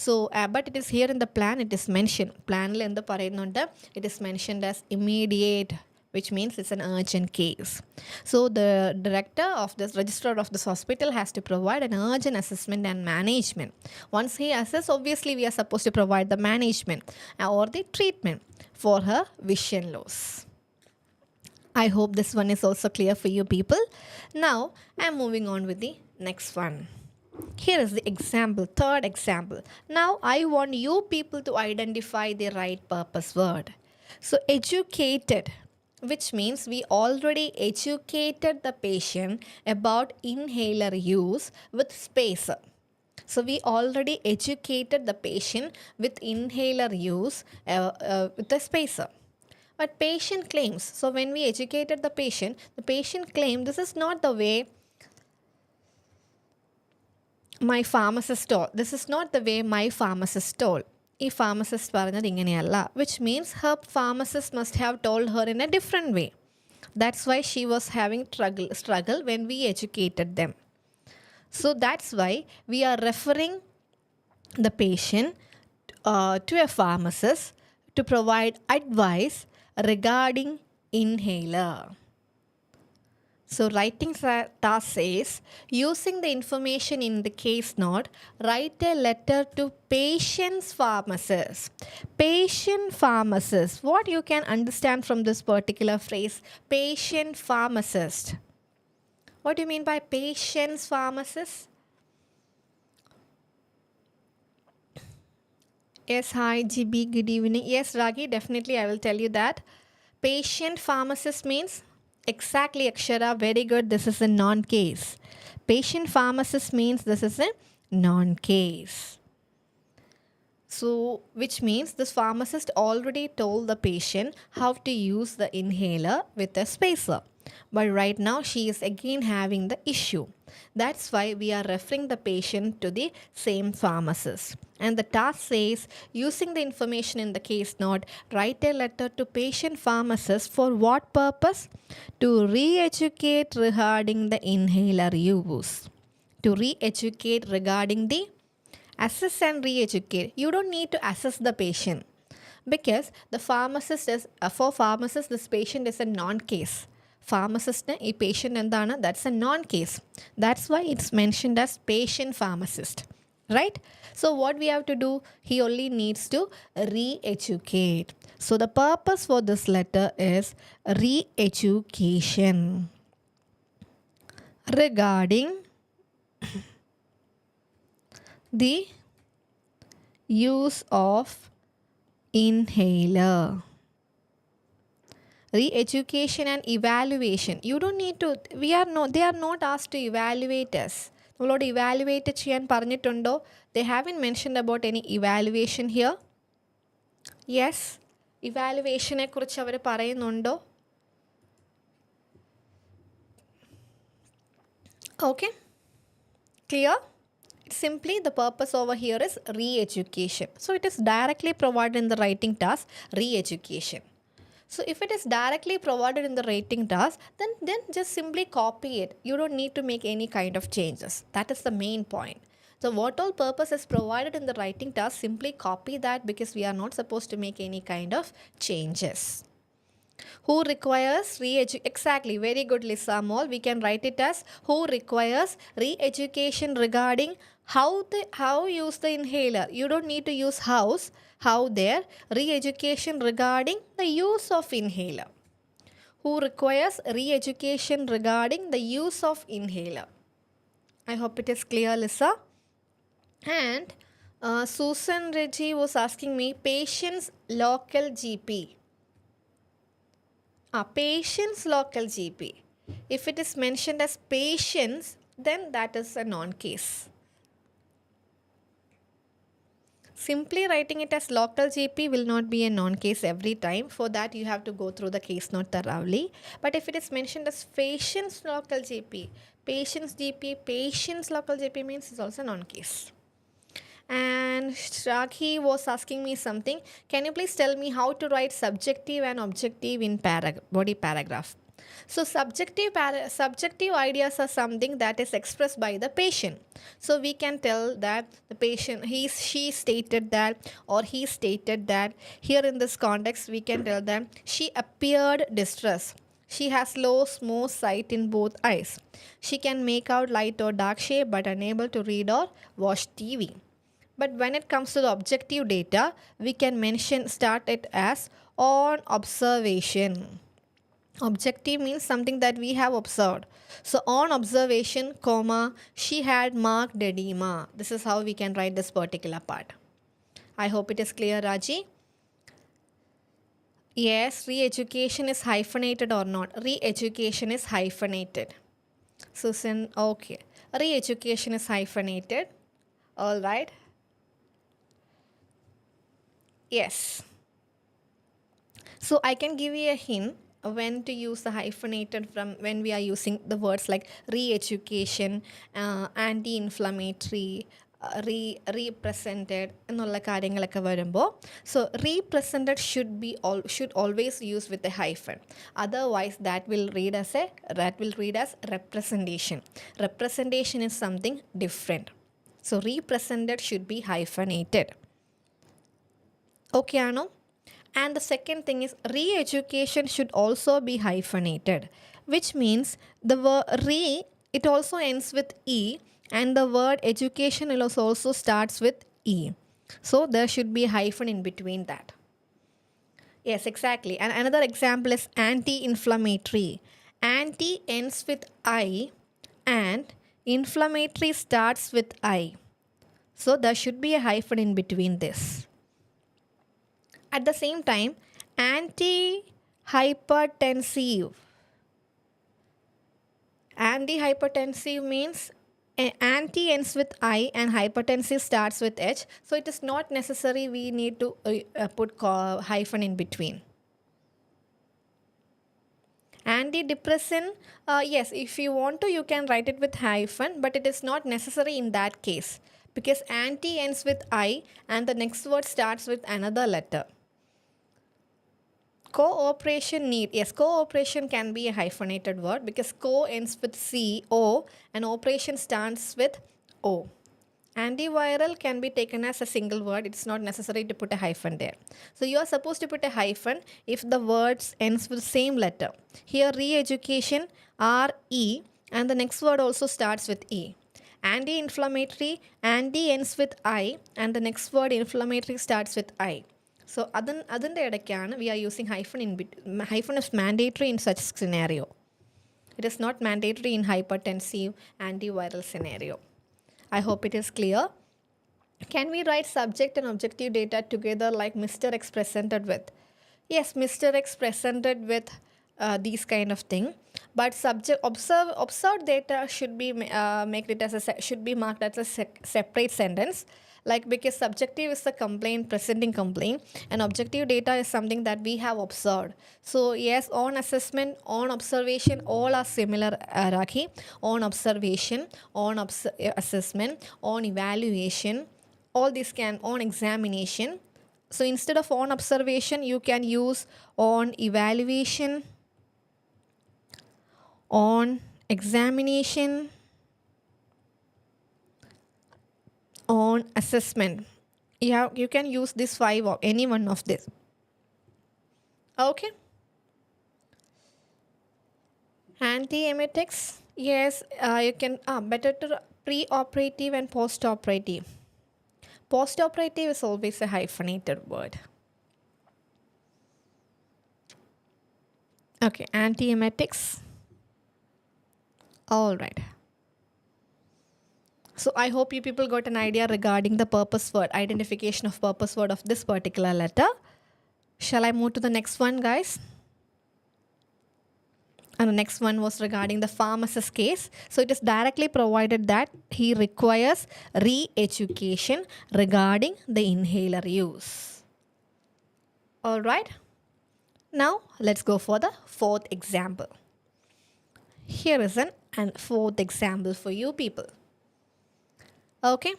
So but it is here in the plan, it is mentioned. Planil endu parayunnunde, it is mentioned as immediate, which means it's an urgent case. So the director of this registrar of this hospital has to provide an urgent assessment and management. Once he assesses, obviously we are supposed to provide the management or the treatment for her vision loss. I hope this one is also clear for you people. Now I am moving on with the next one. Here is the example, third example. Now I want you people to identify the right purpose word. So educated, which means we already educated the patient about inhaler use with spacer. So we already educated the patient with inhaler use with the spacer. But patient claims, so when we educated the patient claimed this is not the way my pharmacist told. This is not the way my pharmacist told. ഈ pharmacist പറഞ്ഞത് ഇങ്ങനെയല്ല, which means her pharmacist must have told her in a different way. That's why she was having struggle when we educated them. So that's why we are referring the patient to a pharmacist to provide advice regarding inhaler. So writing task says, using the information in the case note, write a letter to patient's pharmacist. Patient pharmacist. What you can understand from this particular phrase, patient pharmacist? What do you mean by patient's pharmacist? Yes, hi GB, good evening. Yes, Ragi, definitely I will tell you that. Patient pharmacist means exactly, Akshara, very good. This is a non-case. Patient pharmacist means this is a non-case. So, which means this pharmacist already told the patient how to use the inhaler with a spacer. But right now she is again having the issue. That's why we are referring the patient to the same pharmacist. And the task says, using the information in the case note, write a letter to patient pharmacist for what purpose? To re-educate regarding the inhaler use. To re-educate regarding the assess and re-educate. You don't need to assess the patient because the pharmacist is, for pharmacist, this patient is a non-case. Pharmacist a patient endana, that's a non-case. That's why it's mentioned as patient pharmacist. Right? So what we have to do, he only needs to re-educate. So the purpose for this letter is re-education. regarding the use of inhaler. Re-education and evaluation. You don't need to, they are not asked to evaluate us. നമ്മളോട് evaluate ചെയ്യാൻ പറഞ്ഞിട്ടുണ്ടോ? They haven't mentioned about any evaluation here. Yes, evaluationനെ കുറിച്ച് അവർ പറയുന്നുണ്ടോ? Okay, clear? Simply the purpose over here is re-education. So it is directly provided in the writing task, re-education. So if it is directly provided in the writing task, then just simply copy it. You don't need to make any kind of changes. That is the main point. So what all purpose is provided in the writing task, simply copy that, because we are not supposed to make any kind of changes. Who requires exactly, very good Lisa Mall. We can write it as who requires re-education regarding how use the inhaler. You don't need to use house, how there, re-education regarding the use of inhaler. Who requires re-education regarding the use of inhaler. I hope it is clear, Lisa. And Susan Reggie was asking me patient's local GP. Patient's local GP. If it is mentioned as patients, then that is a non-case. Simply writing it as local GP will not be a non-case every time. For that, you have to go through the case note thoroughly. But if it is mentioned as patient's local GP, patient's GP, patient's local GP means it's also non-case. And Shrakhi was asking me something. Can you please tell me how to write subjective and objective in body paragraph? So subjective ideas are something that is expressed by the patient. So we can tell that the patient, she stated that, or he stated that. Here in this context, we can tell them she appeared distressed. She has low smooth sight in both eyes. She can make out light or dark shape but unable to read or watch TV. But when it comes to the objective data, we can start it as on observation. Objective means something that we have observed. So on observation, comma, she had marked edema. This is how we can write this particular part. I hope it is clear, Raji. Yes, re-education is hyphenated or not? Re-education is hyphenated. Susan, okay. Re-education is hyphenated. All right. Yes. So I can give you a hint when to use the hyphenated from when we are using the words like re-education, anti-inflammatory, represented എന്നുള്ള കാര്യങ്ങളൊക്കെ വരുമ്പോൾ so represented should always use with a hyphen. Otherwise that will read as representation. Representation is something different. So represented should be hyphenated. Okay, Anu? And the second thing is re-education should also be hyphenated, which means the word re, it also ends with E, and the word education also starts with E. So there should be a hyphen in between that. Yes, exactly. And another example is anti-inflammatory. Anti ends with I and inflammatory starts with I. So there should be a hyphen in between this. At the same time, anti-hypertensive. Anti-hypertensive means anti ends with I and hypertensive starts with H. So it is not necessary we need to put hyphen in between. Antidepressant, yes, if you want to, you can write it with hyphen, but it is not necessary in that case, because anti ends with I and the next word starts with another letter. Cooperation need. Yes, cooperation can be a hyphenated word because co ends with C, O, and operation starts with O. Antiviral can be taken as a single word. It's not necessary to put a hyphen there. So you are supposed to put a hyphen if the words ends with the same letter. Here re-education, R-E, and the next word also starts with E. Anti-inflammatory, anti ends with I, and the next word inflammatory starts with I. So we are using hyphen is mandatory in such scenario. It is not mandatory in hypertensive antiviral scenario. I hope it is clear. Can we write subject and objective data together like Mr. X presented with? Yes, Mr. X presented with these kind of thing, but subject observed data should be make it as should be marked as a separate sentence, like because subjective is the complaint, presenting complaint, and objective data is something that we have observed. So yes, on assessment, on observation, all are similar hierarchy. On observation, on assessment, on evaluation, all these can on examination. So instead of on observation, you can use on evaluation, on examination, on assessment. You can use this 5 or any one of this. Okay. Antiemetics. Yes, you can better to pre-operative and post-operative. Post-operative is always a hyphenated word. Okay, antiemetics. All right. So I hope you people got an idea regarding the purpose word, identification of purpose word of this particular letter. Shall I move to the next one, guys? And the next one was regarding the pharmacist case. So it is directly provided that he requires re-education regarding the inhaler use. All right. Now let's go for the fourth example. Here is an fourth example for you people. Okay.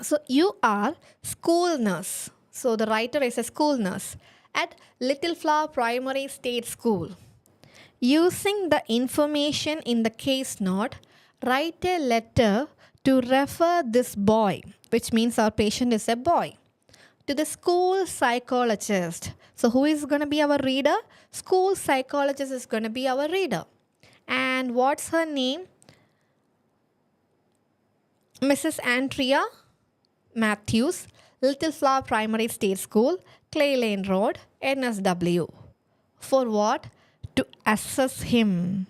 So you are school nurse. So the writer is a school nurse at Little Flower Primary State School. Using the information in the case note, write a letter to refer this boy, which means our patient is a boy, to the school psychologist. So who is going to be our reader? School psychologist is going to be our reader. And what's her name? Mrs. Andrea Matthews, Little Flower Primary State School, Clay Lane Road, NSW. For what? To assess him.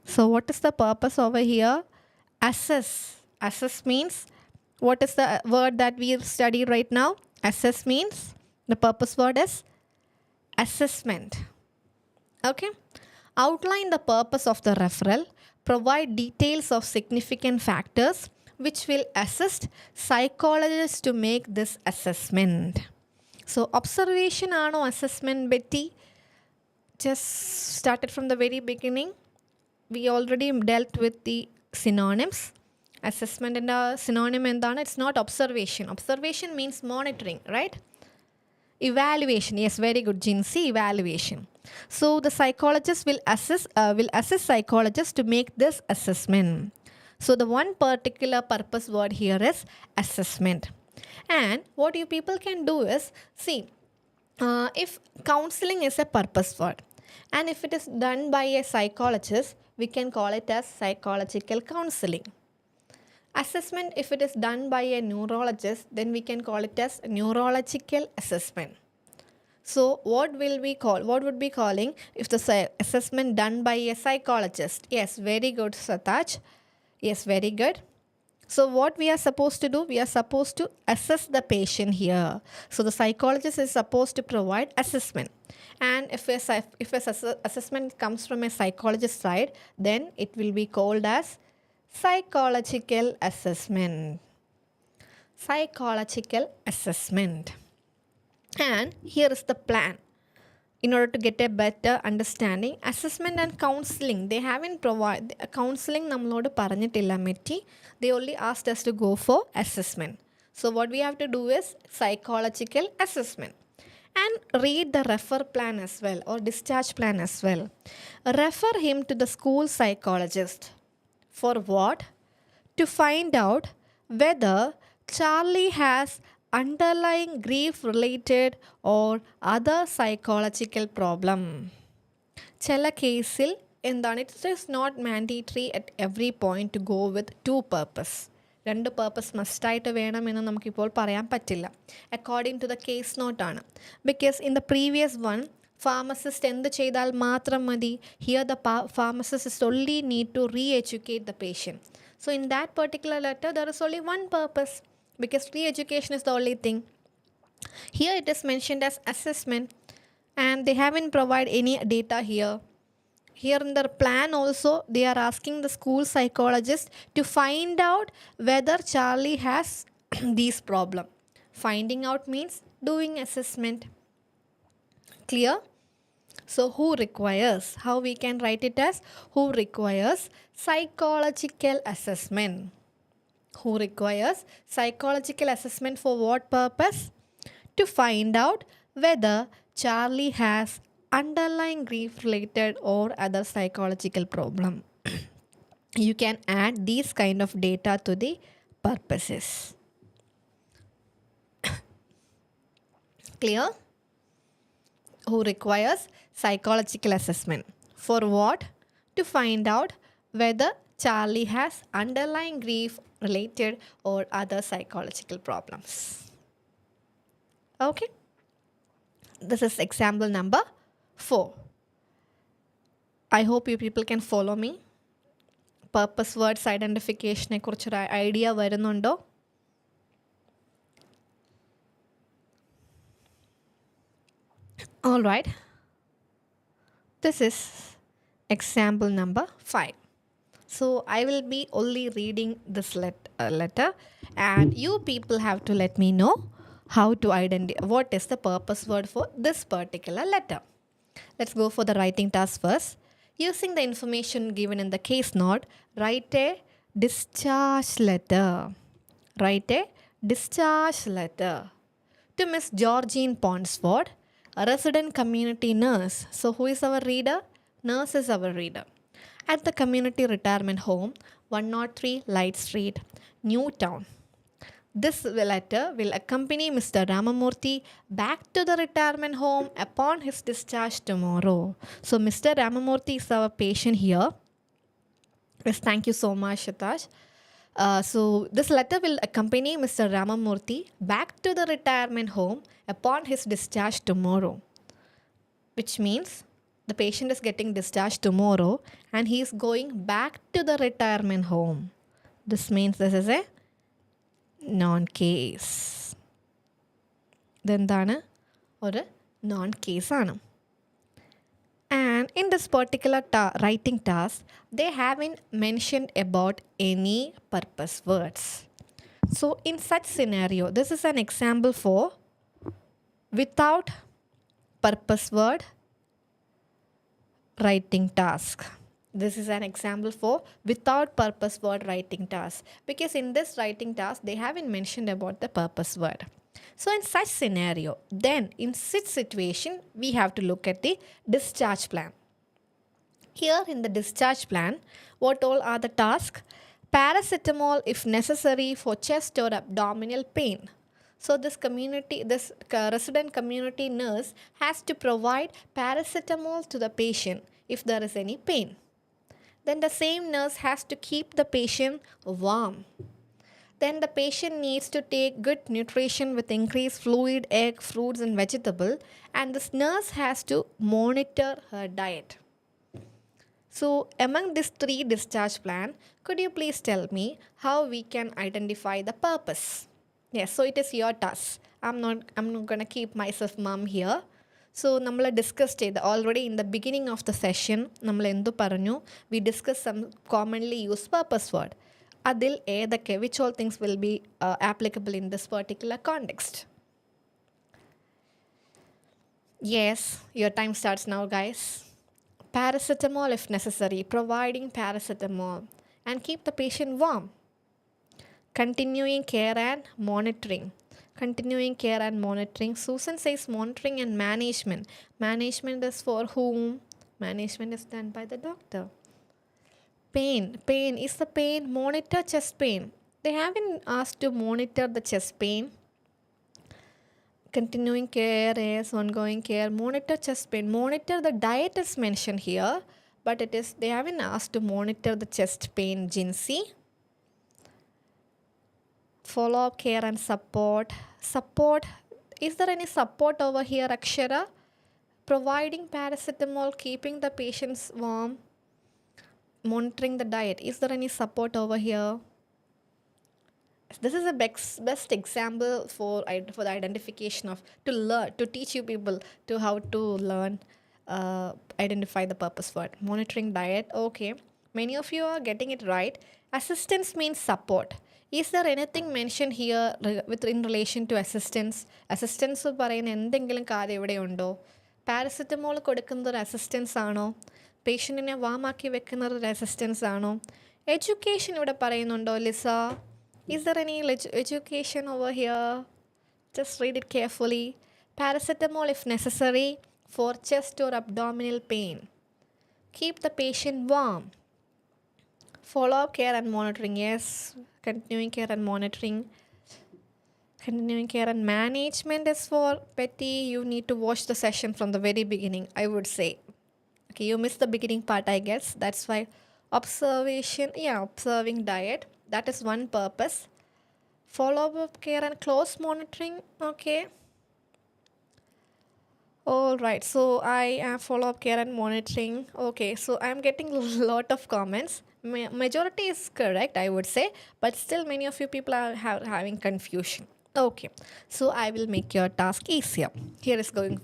So what is the purpose over here? Assess. Assess means, what is the word that we study right now? Assess means, the purpose word is assessment. Okay. Outline the purpose of the referral. Provide details of significant factors which will assist psychologists to make this assessment. So observation or assessment, Betty? Just started from the very beginning. We already dealt with the synonyms. Assessment and a synonym and it's not observation. Observation means monitoring, right? Evaluation. Yes, very good, Jinsey. Evaluation. So the psychologist will assess psychologists to make this assessment. So the one particular purpose word here is assessment. And what you people can do is, see, if counseling is a purpose word, and if it is done by a psychologist, we can call it as psychological counseling. Assessment, if it is done by a neurologist, then we can call it as neurological assessment. So what would be calling if the assessment done by a psychologist? Yes, very good, Sataj. Yes, very good. So what we are supposed to do? We are supposed to assess the patient here. So the psychologist is supposed to provide assessment. And if assessment comes from a psychologist side, then it will be called as psychological assessment. Psychological assessment. And here is the plan. In order to get a better understanding, assessment and counseling, they haven't provided counseling. They only asked us to go for assessment. So what we have to do is psychological assessment. And read the refer plan as well, or discharge plan as well. Refer him to the school psychologist. For what? To find out whether Charlie has underlying grief related or other psychological problem. Chella caseil it is not mandatory at every point to go with two purpose. Rendu purpose must ആയിട്ട് വേണമെന്ന് നമുക്കിപ്പോൾ പറയാൻ പറ്റില്ല. According to the case note ആണ്. Because in the previous one, pharmacist എന്ത് ചെയ്താൽ മാത്രം മതി? Here the pharmacist is only need to re-educate the patient. So in that particular letter, there is only one purpose because re-education is the only thing. Here it is mentioned as assessment and they haven't provided any data here. Here in their plan also, they are asking the school psychologist to find out whether Charlie has these problem. Finding out means doing assessment. Clear? So who requires? How we can write it as who requires psychological assessment? Who requires psychological assessment for what purpose? To find out whether Charlie has underlying grief related or other psychological problem. You can add these kind of data to the purposes. Clear? Who requires psychological assessment. For what? To find out whether Charlie has underlying grief related or other psychological problems. Okay? This is example number 4. I hope you people can follow me. Purpose words identification കുറിച്ചൊരു idea വരുന്നുണ്ടോ? All right. This is example number 5. So I will be only reading this letter and you people have to let me know how to identify what is the purpose word for this particular letter. Let's go for the writing task first. Using the information given in the case note, write a discharge letter. Write a discharge letter to Miss Georgine Ponsford, a resident community nurse. So who is our reader? Nurse is our reader. At the community retirement home, 103 Light Street, Newtown. This letter will accompany Mr. Ramamurthy back to the retirement home upon his discharge tomorrow. So Mr. Ramamurthy is our patient here. Yes, thank you so much, Shatash. So this letter will accompany Mr. Ramamurthy back to the retirement home upon his discharge tomorrow. Which means the patient is getting discharged tomorrow and he is going back to the retirement home. This means this is a non-case. ഇതെന്താണ്? ഒരു non-case ആണ്. And in this particular writing task, they haven't mentioned about any purpose words. So in such scenario, this is an example for without purpose word writing task. This is an example for without purpose word writing task. Because in this writing task, they haven't mentioned about the purpose word. So in such scenario, then in such situation, we have to look at the discharge plan. Here in the discharge plan, what all are the tasks? Paracetamol if necessary for chest or abdominal pain. So this resident community nurse has to provide paracetamol to the patient if there is any pain. Then the same nurse has to keep the patient warm. Then the patient needs to take good nutrition with increased fluid, egg, fruits and vegetable. And this nurse has to monitor her diet. So among these 3 discharge plan, could you please tell me how we can identify the purpose? Yes, so it is your task. I'm not going to keep myself mum here. So നമ്മൾ discuss ചെയ്ത് already in the beginning of the session നമ്മൾ എന്തു പറഞ്ഞു? We discuss some commonly use purpose word. അതിൽ ഏതൊക്കെ which all things will be applicable in this particular context? Yes, your time starts now guys. Paracetamol if necessary, providing paracetamol and keep the patient warm. Continuing care and monitoring. Continuing care and monitoring. Susan says monitoring and management. Management is for whom? Management is done by the doctor. Pain. Pain. Is the pain? Monitor chest pain. They haven't asked to monitor the chest pain. Continuing care is ongoing care. Monitor chest pain. Monitor the diet is mentioned here, but they haven't asked to monitor the chest pain. Jinsey. Follow-up care and support. Support. Is there any support over here, Akshara? Providing paracetamol, keeping the patients warm, monitoring the diet. Is there any support over here? This is a best example for the identification of to learn to teach you people to how to learn identify the purpose word. Monitoring diet. Okay, many of you are getting it right. Assistance means support. Is there anything mentioned here with in relation to assistance? Assistance പറയുന്ന എന്തെങ്കിലും കാര്യം ഇവിടെ ഉണ്ടോ? Paracetamol കൊടുക്കുന്നത് ഒരു assistance ആണോ? പേഷ്യൻറ്റിനെ വാമാക്കി വെക്കുന്നത് ഒരു അസിസ്റ്റൻസ് ആണോ? എഡ്യൂക്കേഷൻ ഇവിടെ പറയുന്നുണ്ടോ Lisa? Is there any education over here? Just read it carefully. Paracetamol if necessary for chest or abdominal pain. Keep the patient warm. Follow-up care and monitoring. Yes. Continuing care and monitoring. Continuing care and management is for petty. You need to watch the session from the very beginning, I would say. Okay, you missed the beginning part, I guess. That's why observation, observing diet. That is one purpose. Follow-up care and close monitoring. Okay. All right. So I am follow-up care and monitoring. Okay. So I'm getting a lot of comments. Majority is correct, I would say, but still many of you people are having confusion. Okay. So I will make your task easier.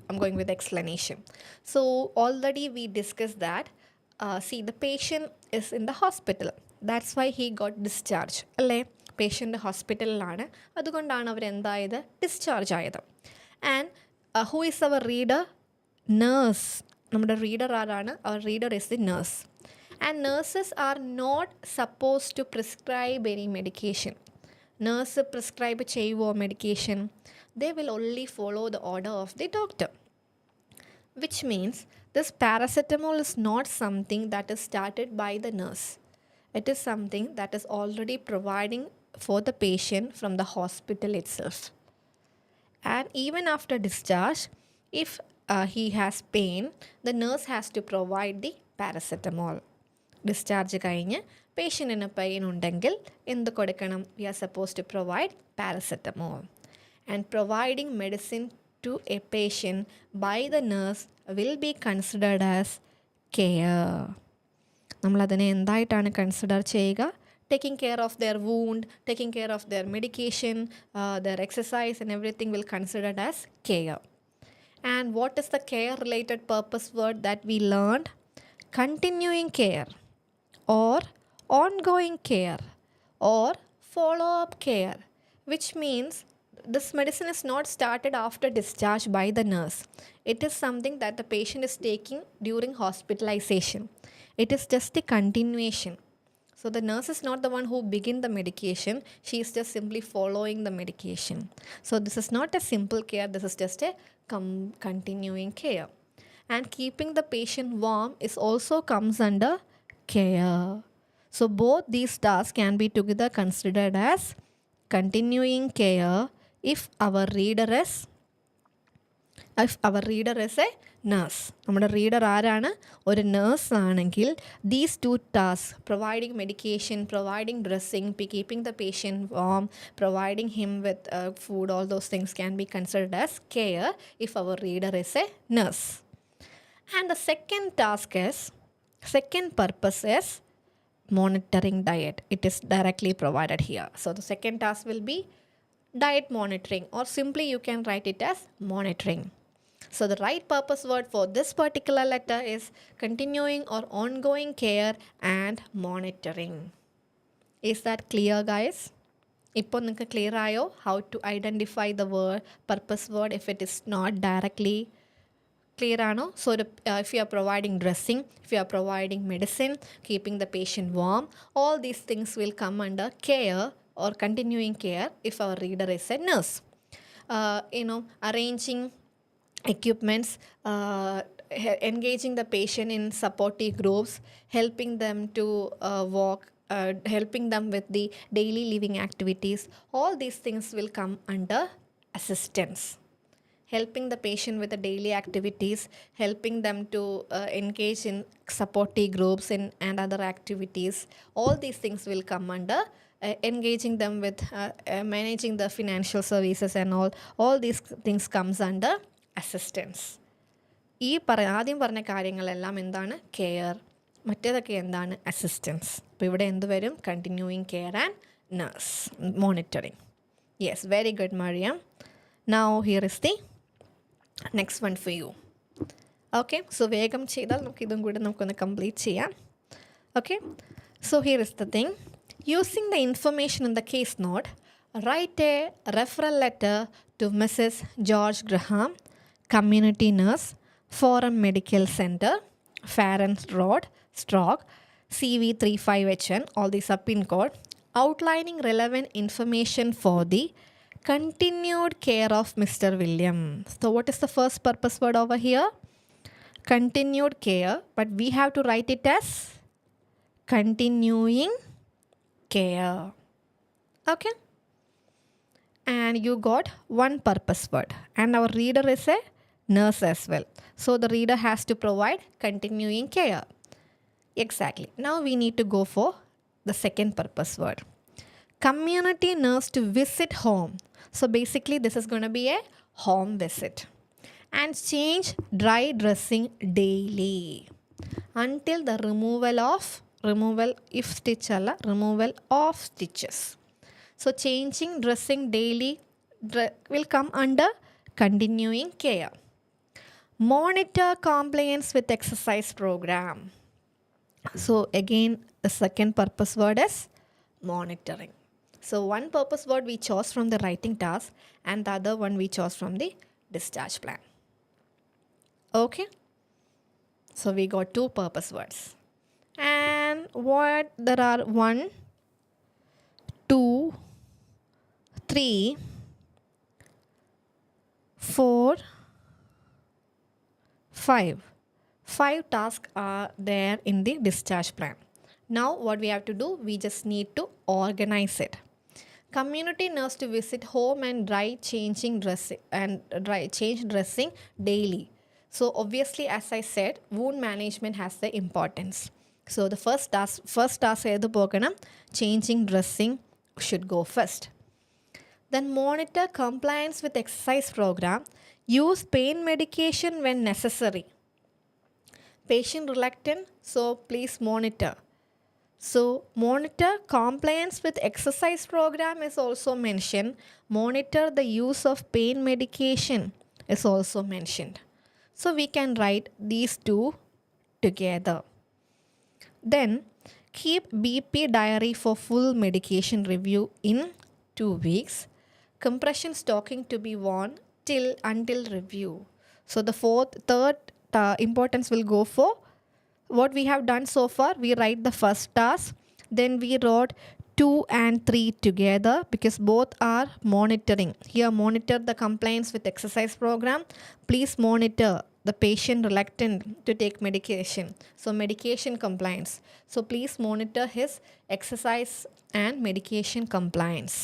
I'm going with explanation. So already we discussed that. See, the patient is in the hospital. That's why he got discharged. അല്ലേ? Patient ഹോസ്പിറ്റലിലാണ്, അതുകൊണ്ടാണ് അവരെന്തായത് discharge ആയത്. And who is our reader? Nurse. നമ്മുടെ reader ആരാണ്? Our reader is the nurse. And nurses are not suppose to prescribe any medication. Nurse prescribe ചെയ്യുമോ medication? They will only follow the order of the doctor. Which means this paracetamol is not something that is started by the nurse. It is something that is already providing for the patient from the hospital itself. And even after discharge, if he has pain, the nurse has to provide the paracetamol. Discharge കഴിഞ്ഞ് പേഷ്യൻറ്റിന് pain ഉണ്ടെങ്കിൽ എന്ത് കൊടുക്കണം? We are supposed to provide paracetamol. And providing medicine to a patient by the nurse will be considered as care. നമ്മളതിനെ എന്തായിട്ടാണ് consider ചെയ്യുക? Taking care of their wound, taking care of their medication, their exercise and everything will considered as care. And what is the care related purpose word that we learned? Continuing care or ongoing care or follow-up care, which means this medicine is not started after discharge by the nurse. It is something that the patient is taking during hospitalization. It is just a continuation. So the nurse is not the one who begin the medication. She is just simply following the medication. So this is not a simple care. This is just a continuing care. And keeping the patient warm is also comes under care. So both these tasks can be together considered as continuing care if our reader is a nurse. നമ്മുടെ reader ആരാണ്? ഒരു nurse ആണെങ്കിൽ these two tasks, providing medication, providing dressing, keeping the patient warm, providing him with food, all those things can be considered as care if our reader is a nurse. And the second purpose is monitoring diet. It is directly provided here. So the second task will be diet monitoring, or simply you can write it as monitoring. So the right purpose word for this particular letter is continuing or ongoing care and monitoring. Is that clear, guys? ഇപ്പോൾ നിങ്ങൾക്ക് clear ആയോ how to identify the word purpose word if it is not directly clear ആണോ? So if you are providing dressing, if you are providing medicine, keeping the patient warm, all these things will come under care or continuing care if our reader is a nurse. Arranging equipments, engaging the patient in supportive groups, helping them to walk, helping them with the daily living activities. All these things will come under assistance. Helping the patient with the daily activities, helping them to engage in supportive groups and other activities. All these things will come under engaging them with managing the financial services and all these things comes under assistance. ആദ്യം പറഞ്ഞ കാര്യങ്ങളെല്ലാം എന്താണ്? Care. മറ്റേതൊക്കെ എന്താണ്? Assistance. അപ്പോൾ ഇവിടെ എന്ത് വരും? Continuing care and nurse, monitoring. Yes, very good Mariam. Now here is the next one for you. Okay, so വേഗം ചെയ്താൽ നമുക്ക് ഇതും കൂടെ നമുക്കൊന്ന് കംപ്ലീറ്റ് ചെയ്യാം. Okay, so here is the thing. Using the information in the case note, write a referral letter to Mrs. George Graham, community nurse, Forum Medical Center, Farrens Road, Stroke, CV35HN, all these are PIN code, outlining relevant information for the continued care of Mr. William. So what is the first purpose word over here? Continued care, but we have to write it as continuing care. Okay, and you got one purpose word, and our reader is a nurse as well, so the reader has to provide continuing care. Exactly. Now we need to go for the second purpose word, community nurse to visit home. So basically this is going to be a home visit, and change dry dressing daily until the removal of stitches. So changing dressing daily will come under continuing care. Monitor compliance with exercise program. So again the second purpose word is monitoring. So one purpose word we chose from the writing task, and the other one we chose from the discharge plan. Okay, so we got two purpose words. And what there are 1, 2, 3, 4, 5. 5 tasks are there in the discharge plan. Now what we have to do, we just need to organize it. Community nurse to visit home and change dressing daily. So obviously, as I said, wound management has the importance. So the first task edu poganam, changing dressing should go first. Then monitor compliance with exercise program. Use pain medication when necessary. Patient reluctant, so please monitor. So monitor compliance with exercise program is also mentioned. Monitor the use of pain medication is also mentioned. So we can write these two together. Then keep BP diary for full medication review in 2 weeks. Compression stocking to be worn until review. So the third importance will go for what we have done so far. We write the first task, then we wrote 2 and 3 together because both are monitoring. Here monitor the compliance with exercise program. Please monitor the patient reluctant to take medication. So medication compliance. So please monitor his exercise and medication compliance.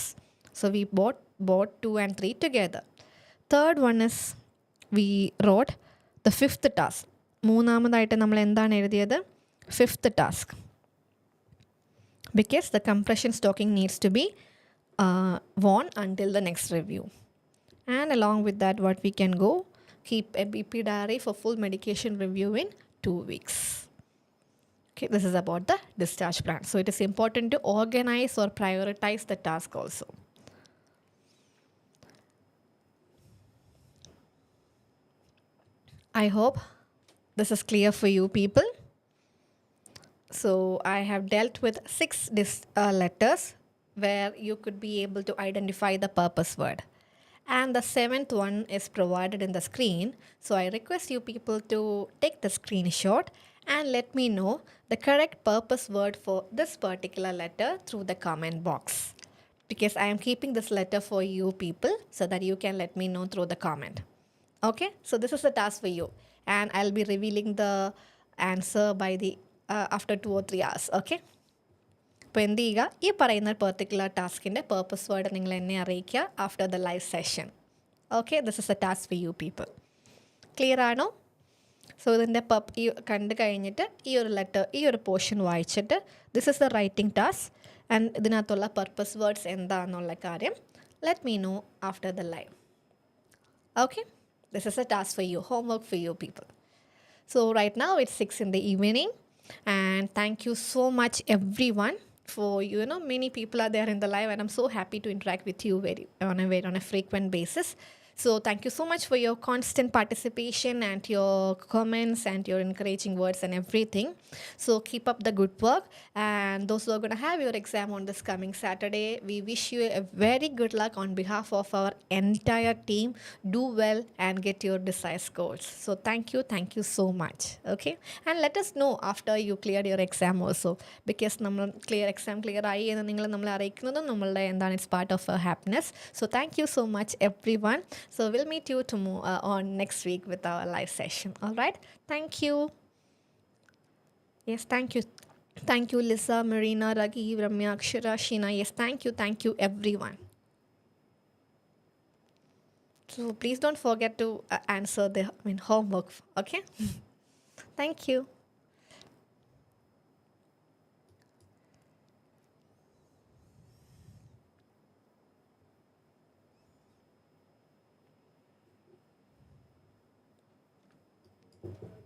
So we both 2 and 3 together. Third one is we wrote the fifth task. മൂന്നാമതായിട്ട് നമ്മൾ എന്താണ് എഴുതിയത്? Fifth task. Because the compression stocking needs to be worn until the next review. And along with that, what we can go, keep a BP diary for full medication review in 2 weeks. Okay, this is about the discharge plan. So it is important to organize or prioritize the task also. I hope this is clear for you people. So I have dealt with 6 letters where you could be able to identify the purpose word. And the 7th one is provided in the screen. So I request you people to take the screenshot and let me know the correct purpose word for this particular letter through the comment box. Because I am keeping this letter for you people so that you can let me know through the comment. Okay, so this is the task for you. And I'll be revealing the answer by the after 2 or 3 hours. Okay. അപ്പോൾ എന്ത് ചെയ്യുക, ഈ പറയുന്ന particular ടാസ്കിൻ്റെ purpose word നിങ്ങൾ എന്നെ അറിയിക്കുക after the live session. Okay, this is a task for you people. Clear ആണോ? So ഇതിൻ്റെ ഈ കണ്ടു കഴിഞ്ഞിട്ട് ഈ ഒരു ലെറ്റർ, ഈ ഒരു പോർഷൻ വായിച്ചിട്ട് this is the writing task and ഇതിനകത്തുള്ള പർപ്പസ് വേർഡ്സ് എന്താണെന്നുള്ള കാര്യം let me know after the live. Okay, this is a task for you, homework for you people. So right now it's 6 in the evening, and thank you so much everyone for, many people are there in the live, and I'm so happy to interact with you on a frequent basis. So thank you so much for your constant participation and your comments and your encouraging words and everything. So keep up the good work. And those who are going to have your exam on this coming Saturday, we wish you a very good luck on behalf of our entire team. Do well and get your desired scores. So thank you so much. Okay, and let us know after you cleared your exam also, because exam clear ആയി എന്ന് നിങ്ങൾ നമ്മളെ അറിയിക്കുന്നതും നമ്മളുടെ എന്താണ്, it's part of our happiness. So thank you so much everyone. So we'll meet you tomorrow on next week with our live session. All right, thank you. Yes, thank you. Thank you, Lisa, Marina, Raghi, Ramya, Akshara, Sheena. Yes, thank you everyone. So please don't forget to answer the homework. Okay. Thank you.